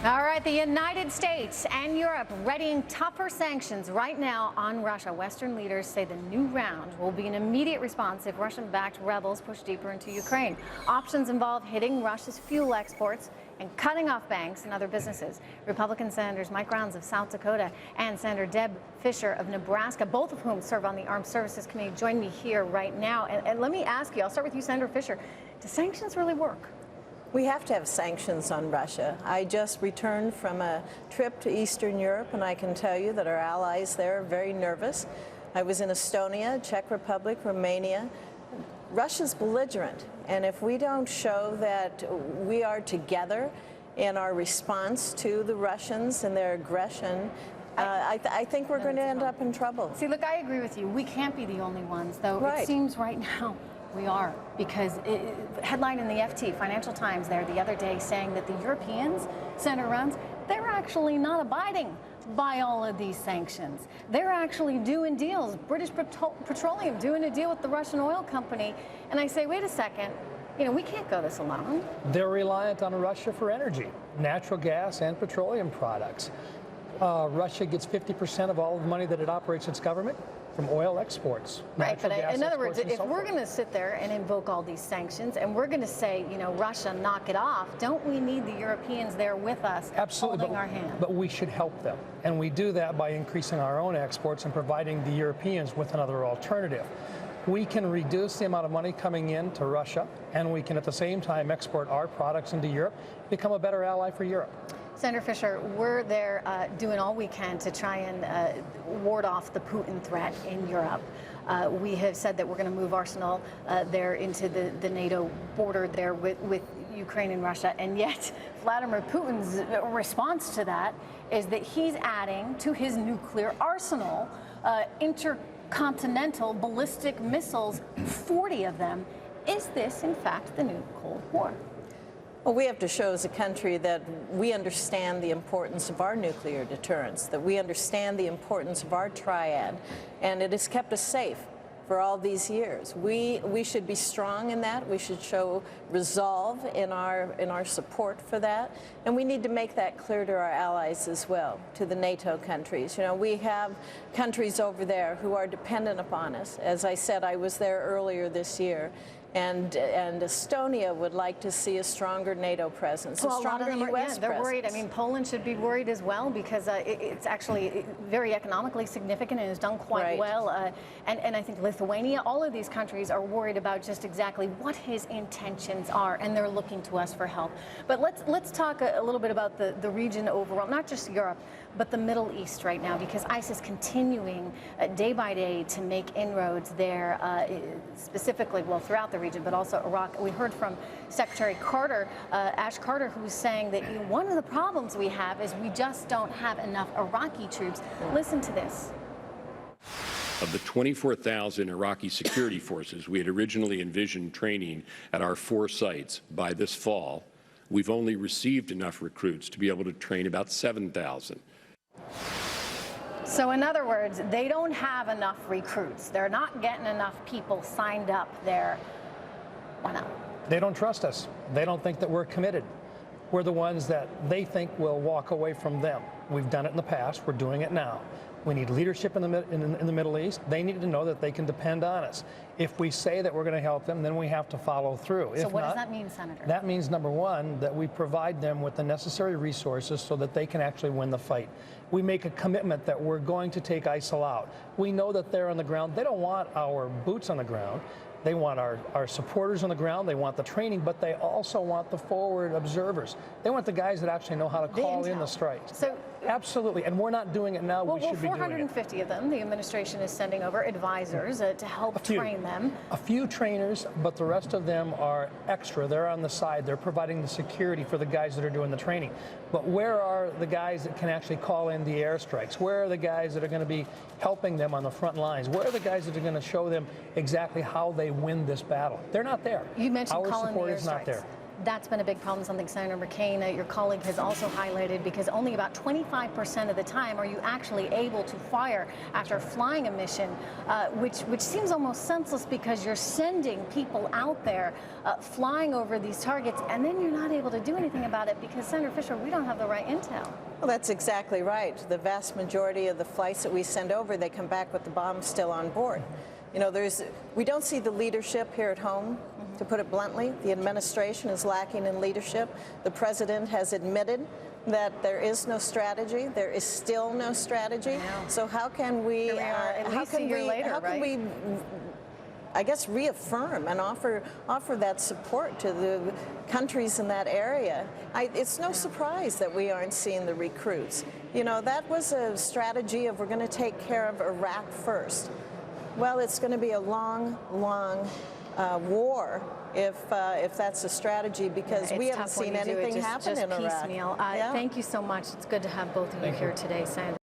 All right, the United States and Europe readying tougher sanctions right now on Russia. Western leaders say the new round will be an immediate response if Russian-backed rebels push deeper into Ukraine. Options involve hitting Russia's fuel exports and cutting off banks and other businesses. Republican Senators Mike Rounds of South Dakota and Senator Deb Fischer of Nebraska, both of whom serve on the Armed Services Committee, join me here right now. And let me ask you, I'll start with you, Senator Fischer. Do sanctions really work? We have to have sanctions on Russia. I just returned from a trip to Eastern Europe, and I can tell you that our allies there are very nervous. I was in Estonia, Czech Republic, Romania. Russia's belligerent, and if we don't show that we are together in our response to the Russians and their aggression, I think we're going to end up in trouble. See, look, I agree with you. We can't be the only ones, though. Right. It seems right now we are, because headline in the FT, Financial Times there the other day saying that the Europeans, Senator Rounds, they're actually not abiding by all of these sanctions. They're actually doing deals. British Petroleum doing a deal with the Russian oil company. And I say, wait a second, you know, we can't go this alone. They're reliant on Russia for energy, natural gas and petroleum products. Russia gets 50% of all the money that it operates its government from oil exports. Right, but in other words, if we're going to sit there and invoke all these sanctions and we're going to say, you know, Russia, knock it off, don't we need the Europeans there with us, absolutely, holding our hand? But we should help them. And we do that by increasing our own exports and providing the Europeans with another alternative. We can reduce the amount of money coming in to Russia, and we can at the same time export our products into Europe, become a better ally for Europe. Senator Fischer, we're there doing all we can to try and ward off the Putin threat in Europe. We have said that we're going to move arsenal there into the NATO border there with Ukraine and Russia, and yet Vladimir Putin's response to that is that he's adding to his nuclear arsenal intercontinental ballistic missiles, 40 of them. Is this, in fact, the new Cold War? Well, we have to show as a country that we understand the importance of our nuclear deterrence, that we understand the importance of our triad, and it has kept us safe for all these years. We should be strong in that. We should show resolve in our support for that, and we need to make that clear to our allies as well, to the NATO countries. You know, we have countries over there who are dependent upon us. As I said, I was there earlier this year. And Estonia would like to see a stronger NATO presence, a stronger U.S. presence. They're worried. I mean, Poland should be worried as well, because it's actually very economically significant and has done quite well. And I think Lithuania, all of these countries are worried about just exactly what his intentions are, and they're looking to us for help. But let's talk a little bit about the region overall, not just Europe, but the Middle East right now, because ISIS continuing day by day to make inroads there, specifically, well, throughout the region, but also Iraq. We heard from Secretary Carter, Ash Carter, who's saying that one of the problems we have is we just don't have enough Iraqi troops. Listen to this. Of the 24,000 Iraqi security forces we had originally envisioned training at our 4 sites by this fall, we've only received enough recruits to be able to train about 7,000. So in other words, they don't have enough recruits. They're not getting enough people signed up there. Why not? They don't trust us. They don't think that we're committed. We're the ones that they think will walk away from them. We've done it in the past. We're doing it now. We need leadership in the Middle East. They need to know that they can depend on us. If we say that we're going to help them, then we have to follow through. So what does that mean, Senator? That means, number one, that we provide them with the necessary resources so that they can actually win the fight. We make a commitment that we're going to take ISIL out. We know that they're on the ground. They don't want our boots on the ground. They want our supporters on the ground. They want the training, but they also want the forward observers. They want the guys that actually know how to call in the strikes. So, absolutely, and we're not doing it now. We should be doing it. 450 of them, the administration is sending over advisors to help train them. A few trainers, but the rest of them are extra. They're on the side. They're providing the security for the guys that are doing the training. But where are the guys that can actually call in the airstrikes? Where are the guys that are going to be helping them on the front lines? Where are the guys that are going to show them exactly how they win this battle? They're not there. You mentioned our calling support the is not there. That's been a big problem, something Senator McCain, your colleague, has also highlighted, because only about 25% of the time are you actually able to fire after flying a mission, which seems almost senseless, because you're sending people out there flying over these targets, and then you're not able to do anything about it because, Senator Fischer, we don't have the right intel. Well, that's exactly right. The vast majority of the flights that we send over, they come back with the bomb still on board. You know, we don't see the leadership here at home, to put it bluntly. The administration is lacking in leadership. The president has admitted that there is no strategy. There is still no strategy. So how can we, I guess, reaffirm and offer that support to the countries in that area? It's no surprise that we aren't seeing the recruits. You know, that was a strategy of, we're going to take care of Iraq first. Well, it's going to be a long, long war if that's a strategy, because we haven't seen anything happen in Iraq. Piecemeal. Thank you so much. It's good to have both of you here today, Senator.